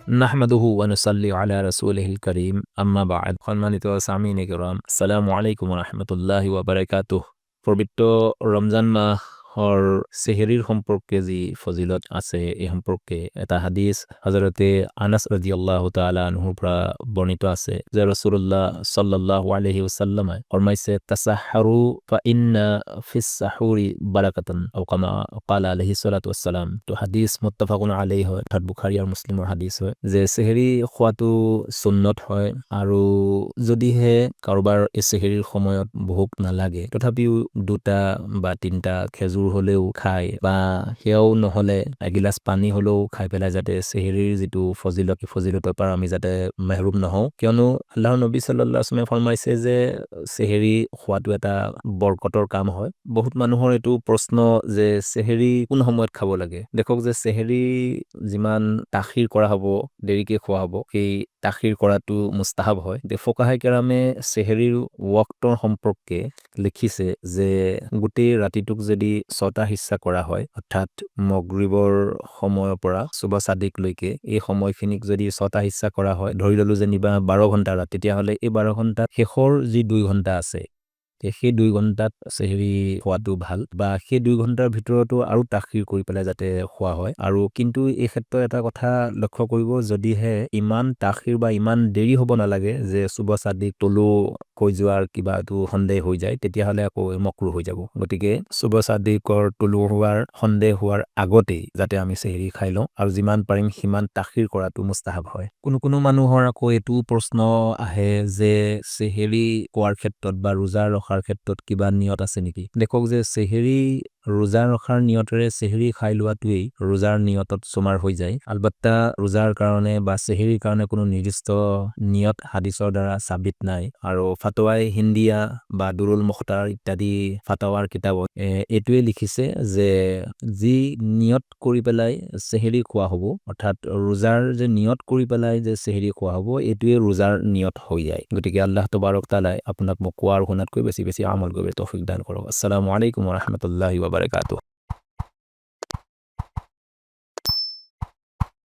নাহমাদুহু ওয়া নুসাল্লি আলা রাসূলিহিল কারীম আম্মা বা'দ। সম্মানিত সামিঈনে কিরাম, আসসালামু আলাইকুম ওয়া রাহমাতুল্লাহি ওয়া বারাকাতুহু। পবিত্র রমজান মাহৰ সেহৰিৰ সম্পৰ্কে যি ফজিলত আছে এই সম্পৰ্কে এটা হাদিস হযৰতে আনাস ৰাদিয়াল্লাহু তাআলা আনহুৰ পৰা বৰ্ণিত আছে যে রাসূলুল্লাহ সাল্লাল্লাহু আলাইহি ওয়াসাল্লামে ফরমাইছে তাসাহহারু ফা ইন্না ফিস সাহুরি বারাকাতান আও কামা ক্বালা আলাইহিস সালাতু ওয়াসসালাম। তো হাদিস মুত্তাফাকুন আলাইহি হয়, অর্থাৎ বুখারী আৰু মুসলিমৰ হাদিস হয় যে সেহৰি খোৱাটো সুন্নত হয় আৰু যদিহে কাৰোবাৰ এই সেহৰিৰ সময়ত ভোক নালাগে তথাপিও দুটা বা তিনটা খেজুৰ হলেও খায় বা সেয়াও নহলে এগিলাচ পানী হলেও খাই পেলাই যাতে সেহৰিৰ যিটো ফজিলতৰ পৰা আমি যাতে মাহৰুম নহওঁ, কিয়নো আল্লাহৰ নবী সাল্লাল্লাহু আলাইহি ওয়াসাল্লামে ফৰমাইছে যে সেহৰি খোৱাটো এটা বৰকতৰ কাম হয়। বহুত মানুহৰ এইটো প্ৰশ্ন যে সেহৰি কোন সময়ত খাব লাগে। দেখক যে সেহৰি যিমান তাখিৰ কৰা হ'ব, দেৰিকে খোৱা হ'ব, সেই তাখিৰ কৰাটো মুস্তাহাব হয়। ফুকাহায়ে কেৰামে সেহৰিৰ ওয়াক্তৰ সম্পৰ্কে লিখিছে যে গোটেই ৰাতিটোক যদি 6টা হিস্সা কৰা হয়, অৰ্থাৎ মাগৰিবৰ সময়ৰ পৰা সুবহ সাদিক লৈকে এই সময়খিনিক যদি 6টা হিস্সা কৰা হয়, ধৰি ললো যেনিবা 12 ঘণ্টা ৰাত, তেতিয়াহ'লে এই 12 ঘণ্টাত শেষৰ যি 2 ঘণ্টা আছে সেই 2 ঘণ্টাত সেহৰি খোৱাটো ভাল বা সেই 2 ঘণ্টাৰ ভিতৰতো আৰু তাখিৰ কৰি পেলাই যাতে খোৱা হয়। আৰু কিন্তু এই ক্ষেত্ৰত এটা কথা লক্ষ্য কৰিব, যদিহে ইমান তাখিৰ বা ইমান দেৰি হ'ব নালাগে যে সুবহ সাদিক তলু কৈ যোৱাৰ কিবাটো সন্দেহ হৈ যায়, তেতিয়াহ'লে আকৌ মকৰুহ হৈ যাব। গতিকে সুবহ সাদিকৰ তলু হোৱাৰ সন্দেহ হোৱাৰ আগতেই যাতে আমি সেহৰি খাই লওঁ আৰু যিমান পাৰিম সিমান তাখিৰ কৰাটো মুস্তাহাব হয়। কোনো মানুহৰ আকৌ এইটো প্ৰশ্ন আহে যে সেহৰি খোৱাৰ ক্ষেত্ৰত বা ৰোজা ৰখাৰ ক্ষেত্ৰত কিবা নিয়ত আছে নেকি। দেখক যে সেহৰি ৰোজা ৰখাৰ নিয়তেৰে সেহৰি খাই লোৱাটোৱেই ৰোজাৰ নিয়তত চুমাৰ হৈ যায়। আলবাত্তা ৰোজাৰ কাৰণে বা সেহৰিৰ কাৰণে কোনো নিৰ্দিষ্ট নিয়ত হাদিসৰ দ্বাৰা সাবিত নাই আৰু ফাতৱাই হিন্দিয়া বা দুৰুল মুখতাৰ ইত্যাদি ফাতাৱাৰ কিতাবত এইটোৱে লিখিছে যে যি নিয়ত কৰি পেলাই সেহৰি খোৱা হ'ব, অৰ্থাৎ ৰোজাৰ যে নিয়ত কৰি পেলাই যে সেহৰি খোৱা হ'ব, এইটোৱে ৰোজাৰ নিয়ত হৈ যায়। গতিকে আল্লাহ তবাৰক তাআলাই আপোনাক মোক কোৱাৰ শুনাতকৈ বেছি আমল কৰিব তৌফিক দান কৰক। আসসালামু আলাইকুম ওয়া ৰাহমাতুল্লাহি ওয়া বাৰাকাতুহু।